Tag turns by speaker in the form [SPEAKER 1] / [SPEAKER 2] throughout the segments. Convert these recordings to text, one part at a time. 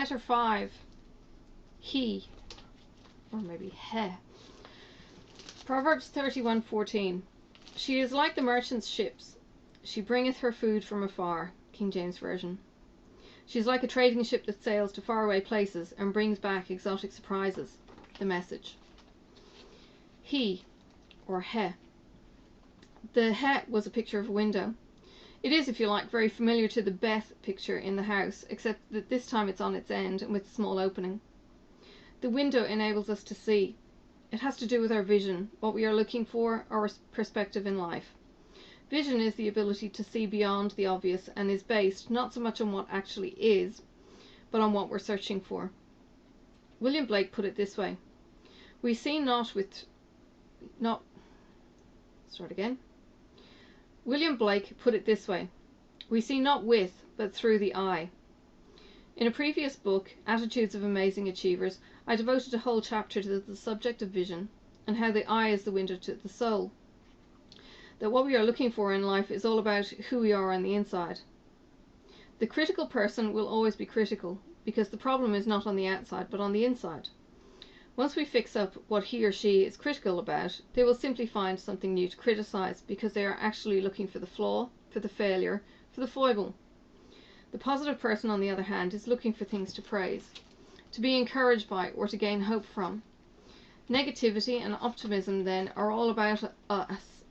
[SPEAKER 1] Letter 5. He. Or maybe he. Proverbs 31:14. She is like the merchant's ships. She bringeth her food from afar. King James Version. She is like a trading ship that sails to faraway places and brings back exotic surprises. The Message. He, or he. The he was a picture of a window. It is, if you like, very familiar to the Beth picture in the house, except that this time it's on its end and with a small opening. The window enables us to see. It has to do with our vision, what we are looking for, our perspective in life. Vision is the ability to see beyond the obvious and is based not so much on what actually is, but on what we're searching for. William Blake put it this way: We see William Blake put it this way: we see not with, but through the eye. In a previous book, Attitudes of Amazing Achievers, I devoted a whole chapter to the subject of vision and how the eye is the window to the soul. That what we are looking for in life is all about who we are on the inside. The critical person will always be critical, because the problem is not on the outside, but on the inside. Once we fix up what he or she is critical about, they will simply find something new to criticize, because they are actually looking for the flaw, for the failure, for the foible. The positive person, on the other hand, is looking for things to praise, to be encouraged by, or to gain hope from. Negativity and optimism, then, are all about us,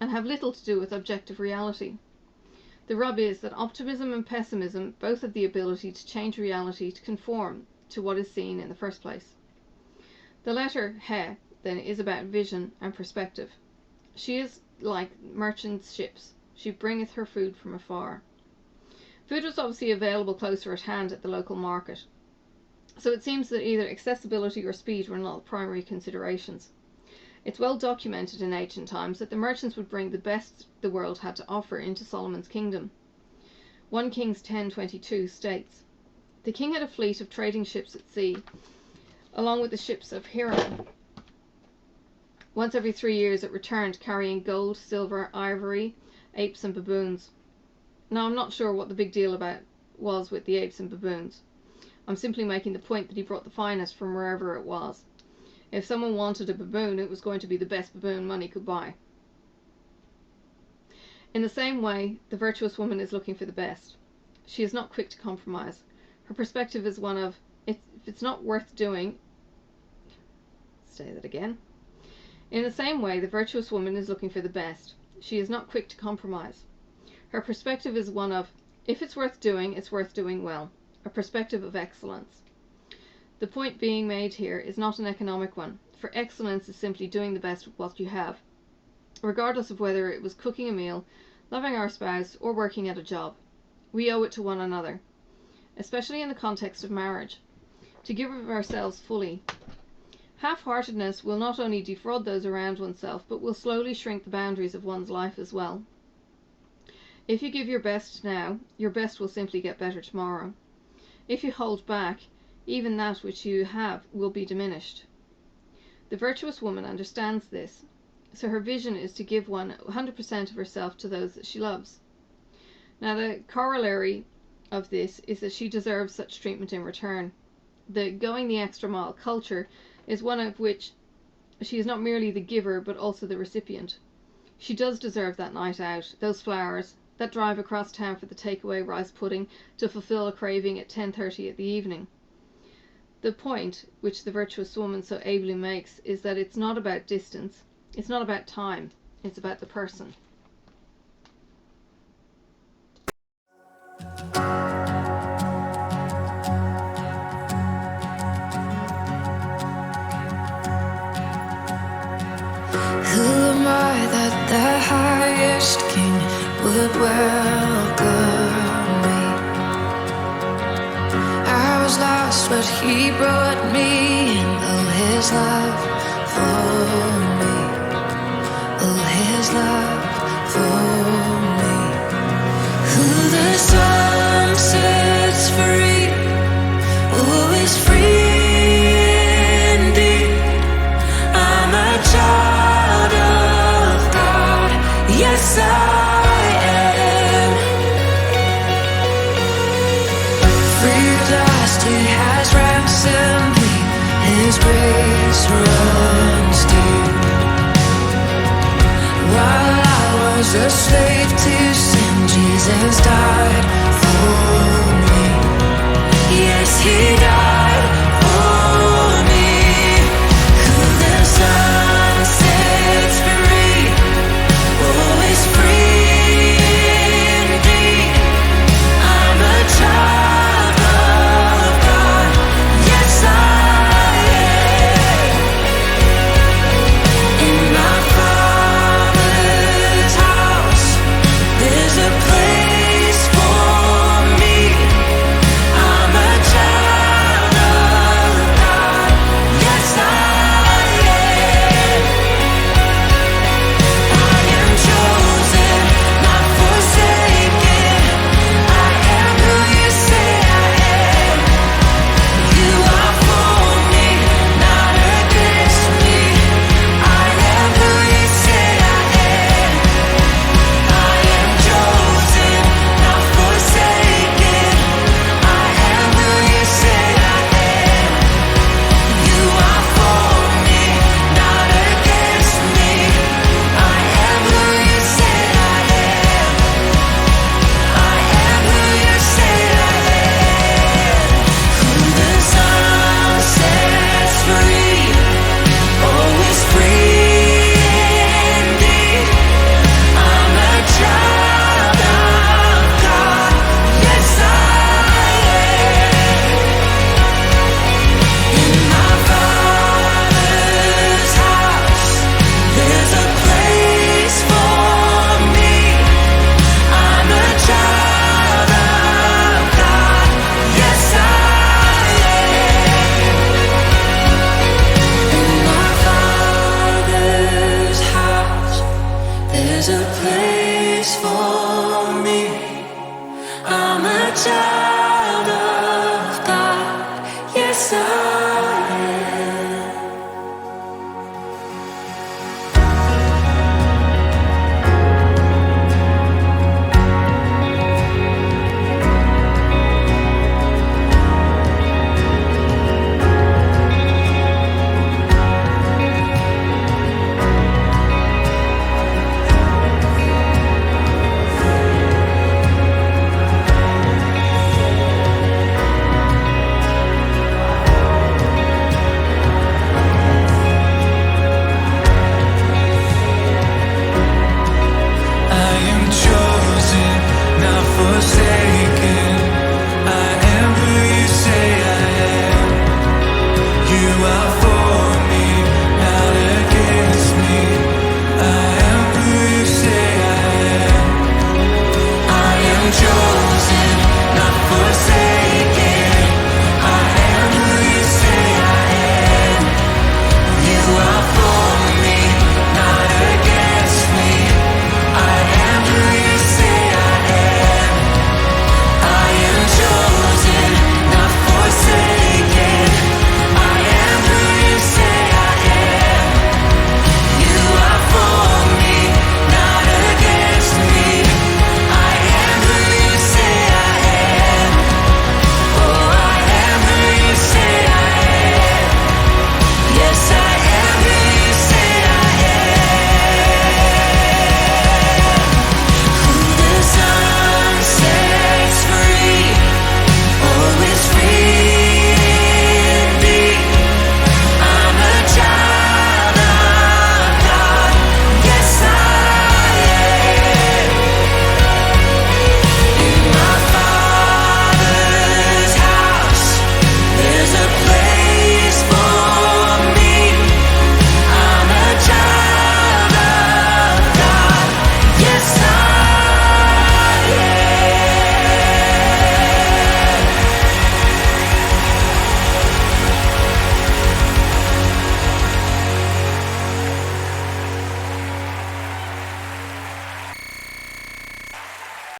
[SPEAKER 1] and have little to do with objective reality. The rub is that optimism and pessimism both have the ability to change reality to conform to what is seen in the first place. The letter he, then, is about vision and perspective. She is like merchant's ships. She bringeth her food from afar. Food was obviously available closer at hand at the local market, so it seems that either accessibility or speed were not the primary considerations. It's well documented in ancient times that the merchants would bring the best the world had to offer into Solomon's kingdom. 1 Kings 10:22 states, The king had a fleet of trading ships at sea, along with the ships of Xyron. Once every 3 years it returned, carrying gold, silver, ivory, apes and baboons. Now, I'm not sure what the big deal was with the apes and baboons. I'm simply making the point that he brought the finest from wherever it was. If someone wanted a baboon, it was going to be the best baboon money could buy. In the same way, the virtuous woman is looking for the best. She is not quick to compromise. Her perspective is one of, if it's not worth doing... Say that again. In the same way, the virtuous woman is looking for the best. She is not quick to compromise. Her perspective is one of, if it's worth doing well. A perspective of excellence. The point being made here is not an economic one, for excellence is simply doing the best with what you have, regardless of whether it was cooking a meal, loving our spouse, or working at a job. We owe it to one another, especially in the context of marriage, to give of ourselves fully. Half-heartedness will not only defraud those around oneself, but will slowly shrink the boundaries of one's life as well. If you give your best now, your best will simply get better tomorrow. If you hold back, even that which you have will be diminished. The virtuous woman understands this, so her vision is to give 100% of herself to those that she loves. Now, the corollary of this is that she deserves such treatment in return. The going the extra mile culture is one of which she is not merely the giver but also the recipient. She does deserve that night out, those flowers, that drive across town for the takeaway rice pudding to fulfill a craving at 10:30 at the evening. The point, which the virtuous woman so ably makes, is that it's not about distance, it's not about time, it's about the person.
[SPEAKER 2] Who am I that the highest king would welcome me? I was lost, but he brought me in. Oh, his love for me. Oh, his love for me. Who the sun sets free, oh, is free indeed. I'm a child of God, yes I am. Free at last, we have His grace runs deep. While I was a slave to sin, Jesus died for me. Yes, He died for me. Who the Son sets free, always free indeed. I'm a child of God. Yes, I am. In my Father's house, there's a place for me. I'm a child of God. Yes, I am. I am chosen, not forsaken. I am who you say I am. You are for me, not against me. I am who you say I am. I am chosen, not forsaken. I am who you say I am. You are for me, not against me. I am who you say I am. I am who you say I am. Who the Son sets free, always free indeed. I'm a child of God. Yes, I am. In my Father's house, there's a place for me. I'm a child of God. Yes, I am. In my Father's house, there's a place for me. I'm a child